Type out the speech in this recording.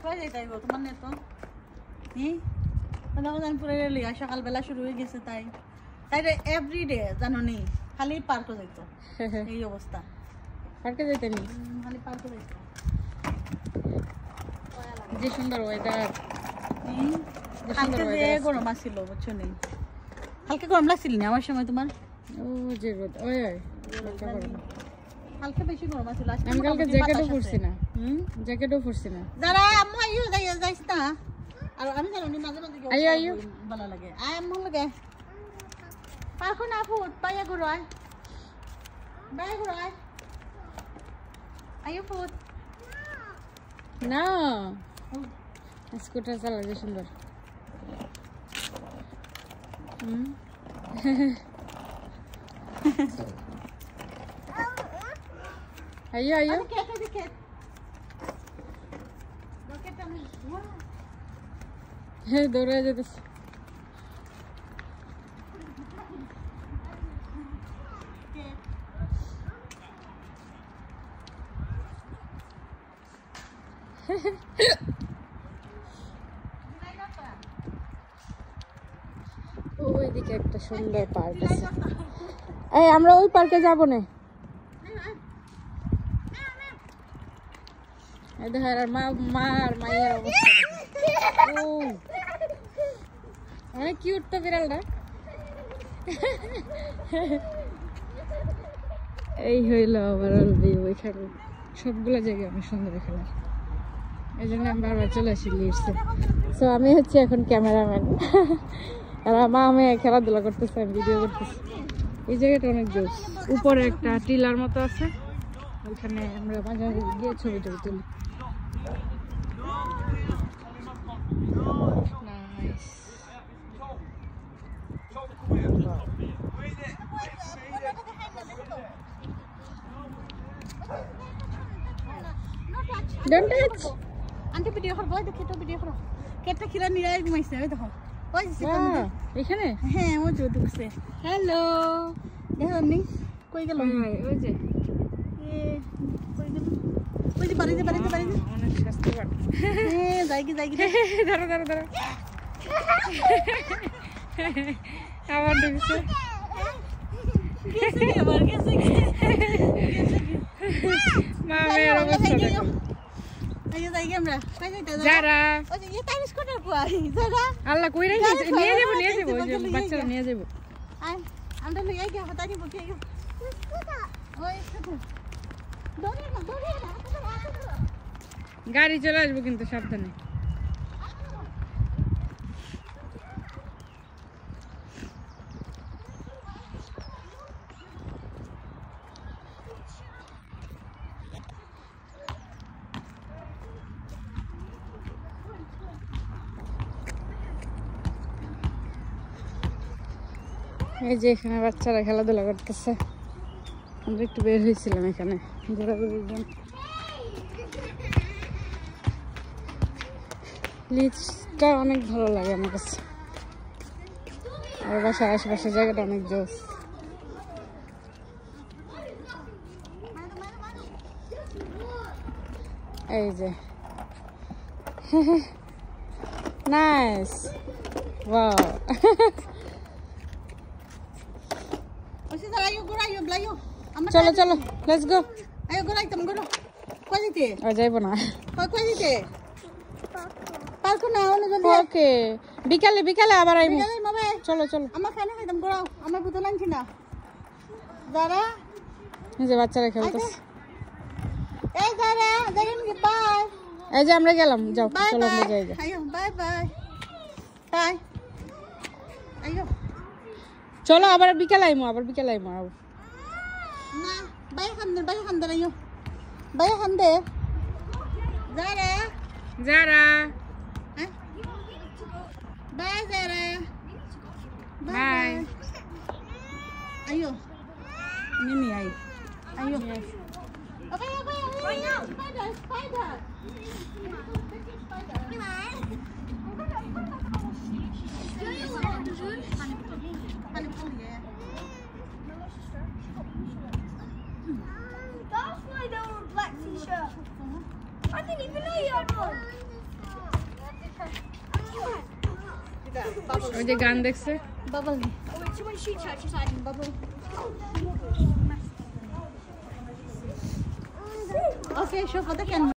কই যাইতাই গো তোমার নেতো আমি পুরো লিয়া সকালবেলা শুরু হয়ে গেছে তাই এভরিডে জানো নি খালি পার্কে যাইতো এই অবস্থা পার্কে যাইতে নি খালি পার্কে যাইতো যে সুন্দর ওয়েদার কালকে যে গরম আসছিল বুঝছো নি কালকে গরম লাগছিল না আমার সময় তোমার ও যে রোদ ওই কালকে বেশি গরম আসছিল আমি কালকে জ্যাকেটও পরছি না জ্যাকেটও পরছি না যারা আম্মু আইও যাইছ না আর আমি জানো নি মাঝে মাঝে আইও ভালো লাগে আম্মু লাগে পারখো না ফুট পাইয়া গুড়াই বাই গুড়াই আইও ফুট না স্কুটার চালা যে সুন্দর আইও আইও হ্যাঁ দৌড়ে যেতেছে ওইদিকে একটা সুন্দর পার্ক আছে এই আমরা ওই পার্কে যাবো না এই দেখো আর মায়ের অবস্থা ও অনেক কিউট তো বিড়ালটা এই হইলো ওভারঅল ভিউ এখানে সবগুলো জায়গা অনেক সুন্দর এখানে এই জন্য আমরা আবার চলে আসি লিডসে সো আমি হচ্ছে এখন ক্যামেরাম্যান আর মা আমি খেলাধুলা করতেছে আমি ভিডিও করতেছি এই জায়গাটা অনেক জোস উপরে একটা টিলার মতো আছে ওইখানে আমরা মাঝে মাঝে গিয়ে ছবি টবি তুলি Don't touch. Auntie video karo, boy দেখো তো video karo. কেটে খিরা নিরাই ঘুমাইছে ওই দেখো। ওই যে এখানে? হ্যাঁ ও যে ঢুকছে। হ্যালো। দেখো নি কই গেল? ওই যে কই গেল? ওই যে বাড়িতে অনেক স্বাস্থ্যবান। হ্যাঁ যাইকি ধরো আবার ঢুকছে। গেছে মা মেয়ের অবস্থা দেখো আইয়া যাইগে আমরা কই যাইতা যারা ওই যে টাইম স্কুটার পুয়াই যারা আল্লাহ কই রাখিস নিয়ে যাব ওই যে বাচ্চারা নিয়ে যাব আই আমরা লই আইগে হতানি বকে আইও স্কুটার ওই স্কুটার দৌড়ে না গাড়ি চলে আসবো কিন্তু সাবধানে এই যে এখানে বাচ্চারা খেলাধুলা করতেছে আমরা একটু বের হয়েছিলাম এখানে ঘোরাঘুরির জন্য লিচটা অনেক ভালো লাগে আমার কাছে আর বাসার আশেপাশের জায়গাটা অনেক জোস এই যে নাইস ওয়াও চলো চলো লেটস গো আয়ো গোরাই তুমি গোরো কই দিতে ও যাইবো না কই দিতে পার্ক না হলো জলদি ওকে বিকালে আবার আইবো বিকালে মামা চলো আমার খানা খাইতাম গোরাও আমার বোতল আনছি না যারা এই যে বাচ্চারা খেলতেছে এই যারা দেখেন কি বাই এই যে আমরা গেলাম যাও চলো আমরা যাই আয়ো বাই আয়ো চলো আবার বিকালে আইমো আও না বাই খান্দে আয়ো বাই খান্দে যারা বাই যারা by ayo ini ayo okay spider That's why they were black t-shirt. I didn't even know you had one. ওই যে গান দেখছে bubble Oh, wait, so when she touched, she's like, bubble. ওকে সব কথা কেন